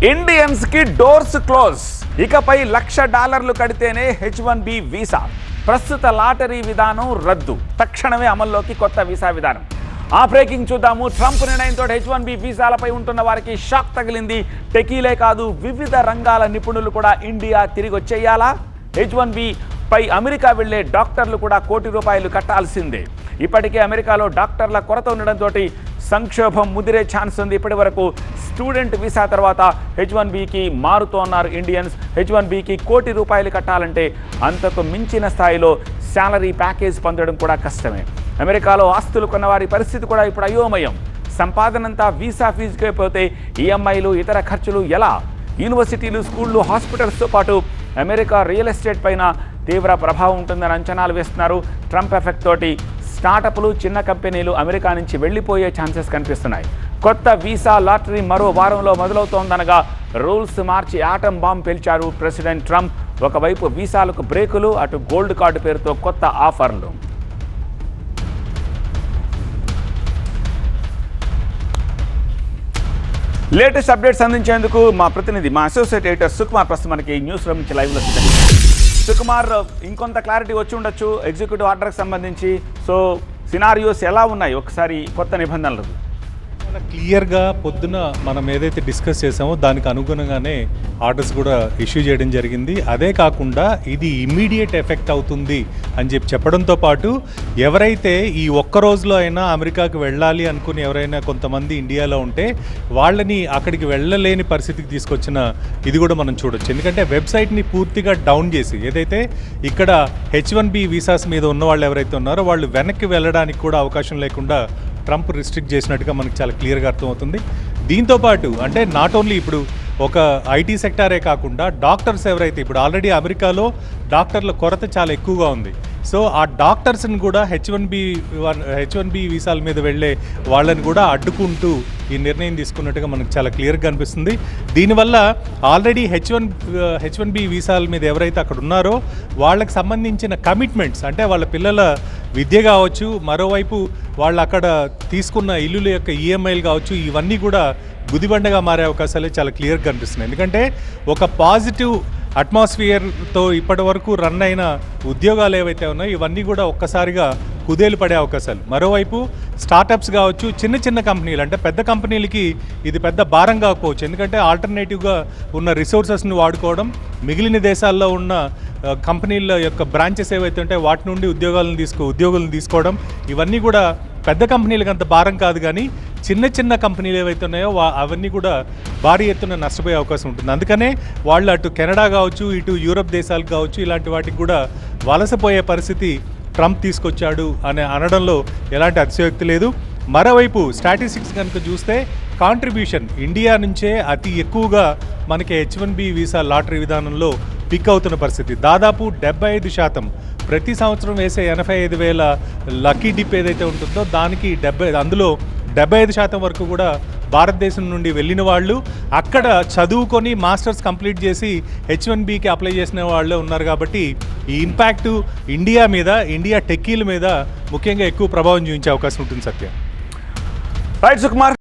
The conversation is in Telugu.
ఇండియన్స్ కి డోర్స్ క్లోజ్. ఇకపై $1,00,000 కడితేనే H1B వీసా. ప్రస్తుత లాటరీ విధానం రద్దు. తక్షణమే అమల్లోకి కొత్త వీసా విధానం. ఆ బ్రేకింగ్ చూద్దాము. ట్రంప్ నిర్ణయంతో H1B వీసాలపై ఉంటున్న వారికి షాక్ తగిలింది. టెకీలే కాదు, వివిధ రంగాల నిపుణులు కూడా ఇండియా తిరిగి వచ్చేయాలా? H1B పై అమెరికా వెళ్లే డాక్టర్లు కూడా ₹1 కోటి కట్టాల్సిందే. ఇప్పటికే అమెరికాలో డాక్టర్ల కొరత ఉండడంతో సంక్షోభం ముదిరే ఛాన్స్ ఉంది. ఇప్పటి వరకు స్టూడెంట్ వీసా తర్వాత H1Bకి మారుతోన్నారు ఇండియన్స్. H1Bకి ₹1 కోటి కట్టాలంటే అంతకు మించిన స్థాయిలో శాలరీ ప్యాకేజ్ పొందడం కూడా కష్టమే. అమెరికాలో ఆస్తులు కొన్నవారి పరిస్థితి కూడా ఇప్పుడు అయోమయం. సంపాదనంతా వీసా ఫీజుకే పోతే ఈఎంఐలు, ఇతర ఖర్చులు ఎలా? యూనివర్సిటీలు, స్కూళ్ళు, హాస్పిటల్స్తో పాటు అమెరికా రియల్ ఎస్టేట్ పైన తీవ్ర ప్రభావం ఉంటుందని అంచనాలు వేస్తున్నారు. ట్రంప్ ఎఫెక్ట్ తోటి స్టార్టప్లు, చిన్న కంపెనీలు అమెరికా నుంచి వెళ్లిపోయే ఛాన్సెస్ కనిపిస్తున్నాయి. కొత్త వీసా లాటరీ మరో వారంలో మొదలవుతోందనగా రూల్స్ మార్చి ఆటం బాంబ్ పేల్చారు ప్రెసిడెంట్ ట్రంప్. ఒకవైపు వీసాలకు బ్రేకులు, అటు గోల్డ్ కార్డు పేరుతో కొత్త ఆఫర్లు. లేటెస్ట్ అప్డేట్స్ అందించేందుకు మా ప్రతినిధి, మా అసోసియేట్ ఎడిటర్ సుకుమార్ ప్రస్తుతం మనకి న్యూస్ రూమ్ నుంచి లైవ్లో సిద్ధంగా. సుకుమార్, ఇంకొంత క్లారిటీ వచ్చి ఉండొచ్చు ఎగ్జిక్యూటివ్ ఆర్డర్కి సంబంధించి. సో సినారియోస్ ఎలా ఉన్నాయి ఒకసారి కొత్త నిబంధనలు? క్లియర్గా పొద్దున మనం ఏదైతే డిస్కస్ చేసామో దానికి అనుగుణంగానే ఆర్డర్స్ కూడా ఇష్యూ చేయడం జరిగింది. అదే కాకుండా ఇది ఇమ్మీడియట్ ఎఫెక్ట్ అవుతుంది అని చెప్పడంతో పాటు ఎవరైతే ఈ ఒక్క రోజులో అయినా అమెరికాకి వెళ్ళాలి అనుకుని ఎవరైనా కొంతమంది ఇండియాలో ఉంటే వాళ్ళని అక్కడికి వెళ్ళలేని పరిస్థితికి తీసుకొచ్చిన ఇది కూడా మనం చూడొచ్చు. ఎందుకంటే వెబ్సైట్ని పూర్తిగా డౌన్ చేసి ఏదైతే ఇక్కడ H1B వీసాస్ మీద ఉన్న వాళ్ళు ఎవరైతే ఉన్నారో వాళ్ళు వెనక్కి వెళ్ళడానికి కూడా అవకాశం లేకుండా ట్రంప్ రిస్ట్రిక్ట్ చేసినట్టుగా మనకు చాలా క్లియర్గా అర్థమవుతుంది. దీంతోపాటు అంటే నాట్ ఓన్లీ ఇప్పుడు ఒక ఐటీ సెక్టారే కాకుండా డాక్టర్స్ ఎవరైతే ఇప్పుడు ఆల్రెడీ అమెరికాలో డాక్టర్ల కొరత చాలా ఎక్కువగా ఉంది. సో ఆ డాక్టర్స్ని కూడా H1B వీసాల మీద వెళ్ళే వాళ్ళని కూడా అడ్డుకుంటూ ఈ నిర్ణయం తీసుకున్నట్టుగా మనకు చాలా క్లియర్గా అనిపిస్తుంది. దీనివల్ల ఆల్రెడీ H1B వీసాల మీద ఎవరైతే అక్కడ ఉన్నారో వాళ్ళకి సంబంధించిన కమిట్మెంట్స్ అంటే వాళ్ళ పిల్లల విద్య కావచ్చు, మరోవైపు వాళ్ళు అక్కడ తీసుకున్న ఇల్లుల యొక్క ఈఎంఐలు కావచ్చు, ఇవన్నీ కూడా గుదిబండగా మారే అవకాశాలే చాలా క్లియర్గా కనిపిస్తున్నాయి. ఎందుకంటే ఒక పాజిటివ్ అట్మాస్ఫియర్తో ఇప్పటి వరకు రన్ అయిన ఉద్యోగాలు ఏవైతే ఉన్నాయో ఇవన్నీ కూడా ఒక్కసారిగా కుదేలు పడే అవకాశాలు. మరోవైపు స్టార్టప్స్ కావచ్చు, చిన్న చిన్న కంపెనీలు అంటే పెద్ద కంపెనీలకి ఇది పెద్ద భారం కాకపోవచ్చు. ఎందుకంటే ఆల్టర్నేటివ్గా ఉన్న రిసోర్సెస్ని వాడుకోవడం, మిగిలిన దేశాల్లో ఉన్న కంపెనీల యొక్క బ్రాంచెస్ ఏవైతే ఉంటాయో వాటి నుండి ఉద్యోగులను తీసుకోవడం, ఇవన్నీ కూడా పెద్ద కంపెనీలకు అంత భారం కాదు. కానీ చిన్న చిన్న కంపెనీలు ఏవైతే ఉన్నాయో అవన్నీ కూడా భారీ ఎత్తున నష్టపోయే అవకాశం ఉంటుంది. అందుకనే వాళ్ళు అటు కెనడా కావచ్చు, ఇటు యూరప్ దేశాలకు కావచ్చు, ఇలాంటి వాటికి కూడా వలసపోయే పరిస్థితి ట్రంప్ తీసుకొచ్చాడు అని అనడంలో ఎలాంటి అతిశయోక్తి లేదు. మరోవైపు స్టాటిస్టిక్స్ కనుక చూస్తే కాంట్రిబ్యూషన్ ఇండియా నుంచే అతి ఎక్కువగా మనకి H1B వీసా లాటరీ విధానంలో పిక్ అవుతున్న పరిస్థితి. దాదాపు 75% ప్రతి సంవత్సరం వేసే 85,000 లక్కీ డిప్ ఏదైతే ఉంటుందో దానికి అందులో 75% వరకు కూడా భారతదేశం నుండి వెళ్ళిన వాళ్ళు, అక్కడ చదువుకొని మాస్టర్స్ కంప్లీట్ చేసి H1Bకి అప్లై చేసిన వాళ్ళే ఉన్నారు. కాబట్టి ఈ ఇంపాక్టు ఇండియా టెక్కీల మీద ముఖ్యంగా ఎక్కువ ప్రభావం చూపించే అవకాశం ఉంటుంది. సత్య. రైట్ సుకుమార్.